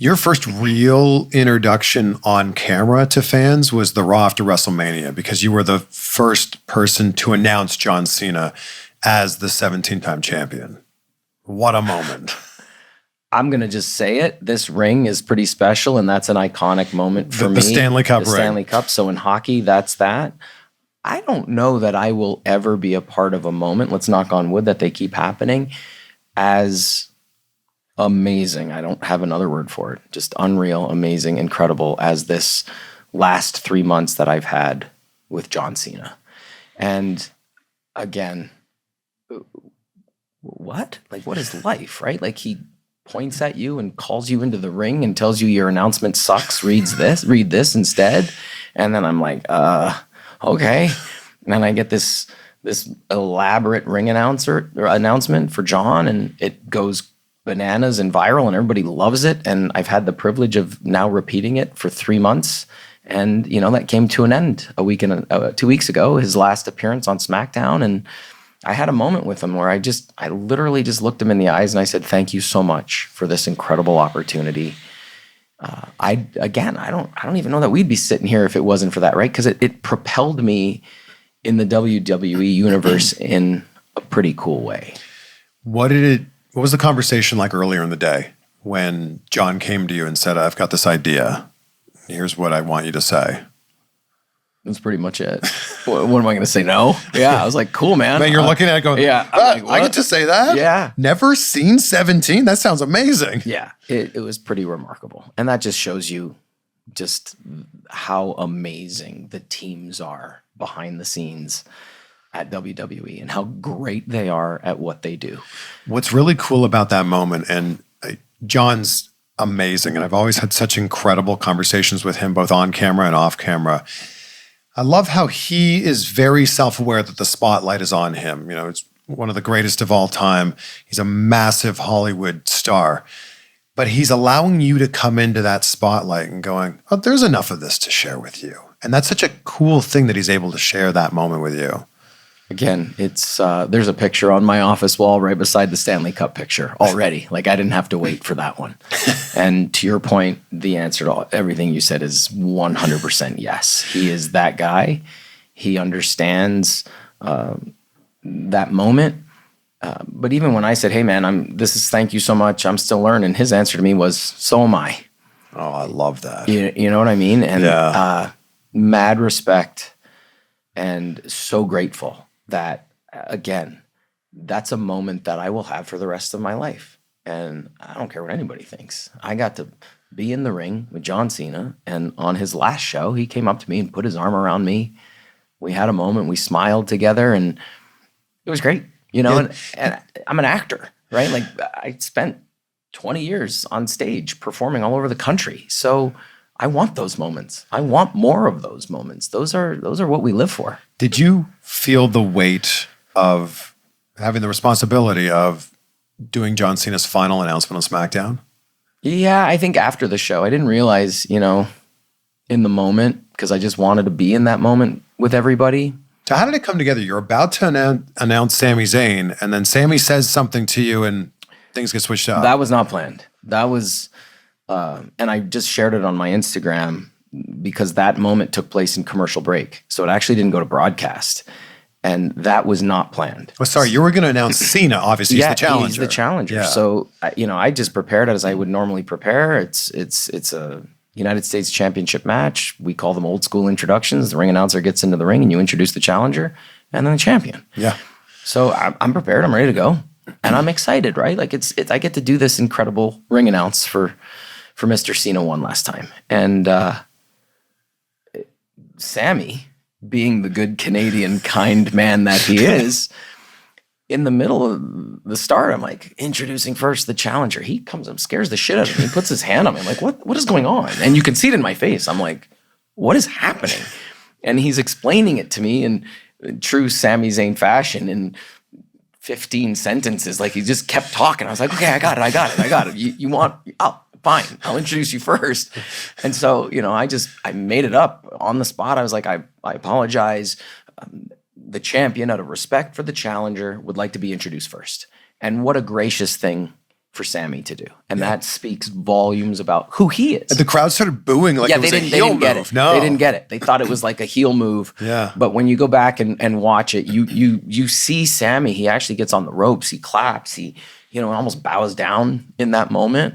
Your first real introduction on camera to fans was the Raw after WrestleMania, because you were the first person to announce John Cena as the 17-time champion. What a moment. I'm going to just say it. This ring is pretty special, and that's an iconic moment for me. The Stanley Cup ring. The Stanley Cup. So in hockey, that's that. I don't know that I will ever be a part of a moment, let's knock on wood that they keep happening, as amazing. I don't have another word for it. Just unreal, amazing, incredible as this last 3 months that I've had with John Cena. And again, what? Like, what is life, right? Like, he points at you and calls you into the ring and tells you your announcement sucks, read this instead. And then I'm like, okay. And then I get this elaborate ring announcement for John, and it goes bananas and viral, and everybody loves it. And I've had the privilege of now repeating it for 3 months. And, you know, that came to an end 2 weeks ago, his last appearance on SmackDown. And I had a moment with him where I literally just looked him in the eyes and I said, thank you so much for this incredible opportunity. I don't even know that we'd be sitting here if it wasn't for that, right? Because it propelled me in the WWE universe in a pretty cool way. What was the conversation like earlier in the day when John came to you and said, I've got this idea. Here's what I want you to say. That's pretty much it. What am I going to say? No? Yeah, I was like, cool, man. Man, you're looking at it going, yeah, like, I get to say that? Yeah. Never seen 17? That sounds amazing. Yeah, it was pretty remarkable. And that just shows you just how amazing the teams are behind the scenes at WWE and how great they are at what they do. What's really cool about that moment, and John's amazing, and I've always had such incredible conversations with him, both on camera and off camera. I love how he is very self-aware that the spotlight is on him. You know, it's one of the greatest of all time. He's a massive Hollywood star. But he's allowing you to come into that spotlight and going, oh, there's enough of this to share with you. And that's such a cool thing that he's able to share that moment with you. Again, it's there's a picture on my office wall right beside the Stanley Cup picture already. Like, I didn't have to wait for that one. And to your point, the answer to everything you said is 100% yes. He is that guy. He understands that moment. But even when I said, hey, man, thank you so much, I'm still learning, his answer to me was, so am I. Oh, I love that. You know what I mean? And mad respect and so grateful that, again, that's a moment that I will have for the rest of my life. And I don't care what anybody thinks. I got to be in the ring with John Cena, and on his last show, he came up to me and put his arm around me. We had a moment, we smiled together, and it was great. You know, and I'm an actor, right? Like, I spent 20 years on stage performing all over the country. So I want those moments. I want more of those moments. Those are what we live for. Did you feel the weight of having the responsibility of doing John Cena's final announcement on SmackDown? Yeah, I think after the show, I didn't realize, you know, in the moment, because I just wanted to be in that moment with everybody. So how did it come together? You're about to announce Sami Zayn, and then Sami says something to you and things get switched up. That was not planned. That was, and I just shared it on my Instagram because that moment took place in commercial break. So it actually didn't go to broadcast. And that was not planned. Oh, sorry, you were going to announce Cena. Obviously, he's the challenger. He's the challenger. Yeah. So, you know, I just prepared as I would normally prepare. It's a United States Championship match. We call them old school introductions. The ring announcer gets into the ring and you introduce the challenger and then the champion. Yeah. So I'm prepared. I'm ready to go. And I'm excited, right? Like, I get to do this incredible ring announce for Mr. Cena one last time. And Sami, being the good Canadian kind man that he is, in the middle of the start, I'm like, introducing first the challenger. He comes up, scares the shit out of me. He puts his hand on me. I'm like, what is going on? And you can see it in my face. I'm like, what is happening? And he's explaining it to me in true Sami Zayn fashion in 15 sentences. Like, he just kept talking. I was like, okay, I got it. You want, oh, fine, I'll introduce you first. And so, you know, I made it up on the spot. I was like, I apologize. The champion, out of respect for the challenger, would like to be introduced first. And what a gracious thing for Sammy to do. And that speaks volumes about who he is. The crowd started booing like it was a heel move. Get it. No. They didn't get it. They thought it was like a heel move. Yeah. But when you go back and watch it, you see Sammy, he actually gets on the ropes, he claps, he almost bows down in that moment.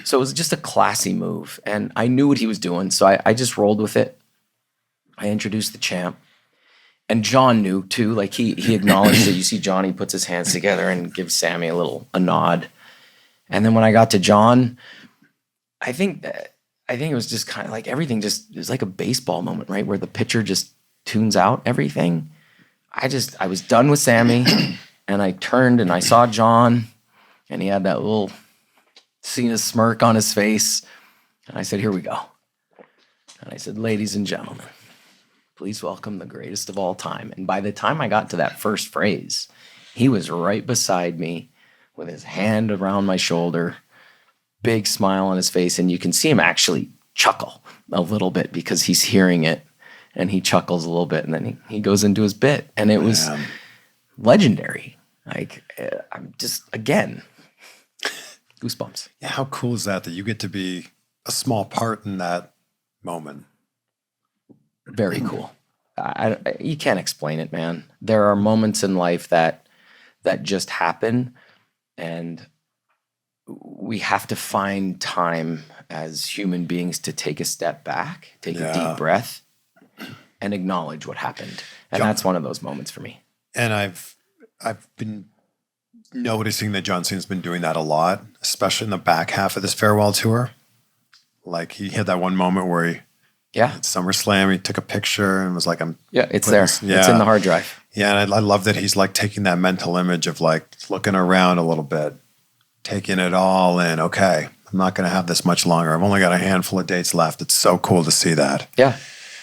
So it was just a classy move. And I knew what he was doing, so I just rolled with it. I introduced the champ. And John knew too, like he acknowledged it. You see Johnny puts his hands together and gives Sammy a nod. And then when I got to John, I think it was just kind of like everything it was like a baseball moment, right? Where the pitcher just tunes out everything. I was done with Sammy and I turned and I saw John and he had that little Cena smirk on his face. And I said, here we go. And I said, ladies and gentlemen, please welcome the greatest of all time. And by the time I got to that first phrase, he was right beside me with his hand around my shoulder, big smile on his face. And you can see him actually chuckle a little bit because he's hearing it and he chuckles a little bit and then he goes into his bit. And it was legendary. Like, I'm just, again, goosebumps. Yeah, how cool is that you get to be a small part in that moment? Very cool. You can't explain it, man. There are moments in life that just happen, and we have to find time as human beings to take a step back, take a deep breath, and acknowledge what happened. And that's one of those moments for me. And I've been noticing that John Cena's been doing that a lot, especially in the back half of this farewell tour. Like he had that one moment where he at SummerSlam, he took a picture and was like, it's there. It's in the hard drive. Yeah, and I love that he's like taking that mental image of like looking around a little bit, taking it all in. Okay, I'm not going to have this much longer. I've only got a handful of dates left. It's so cool to see that. Yeah.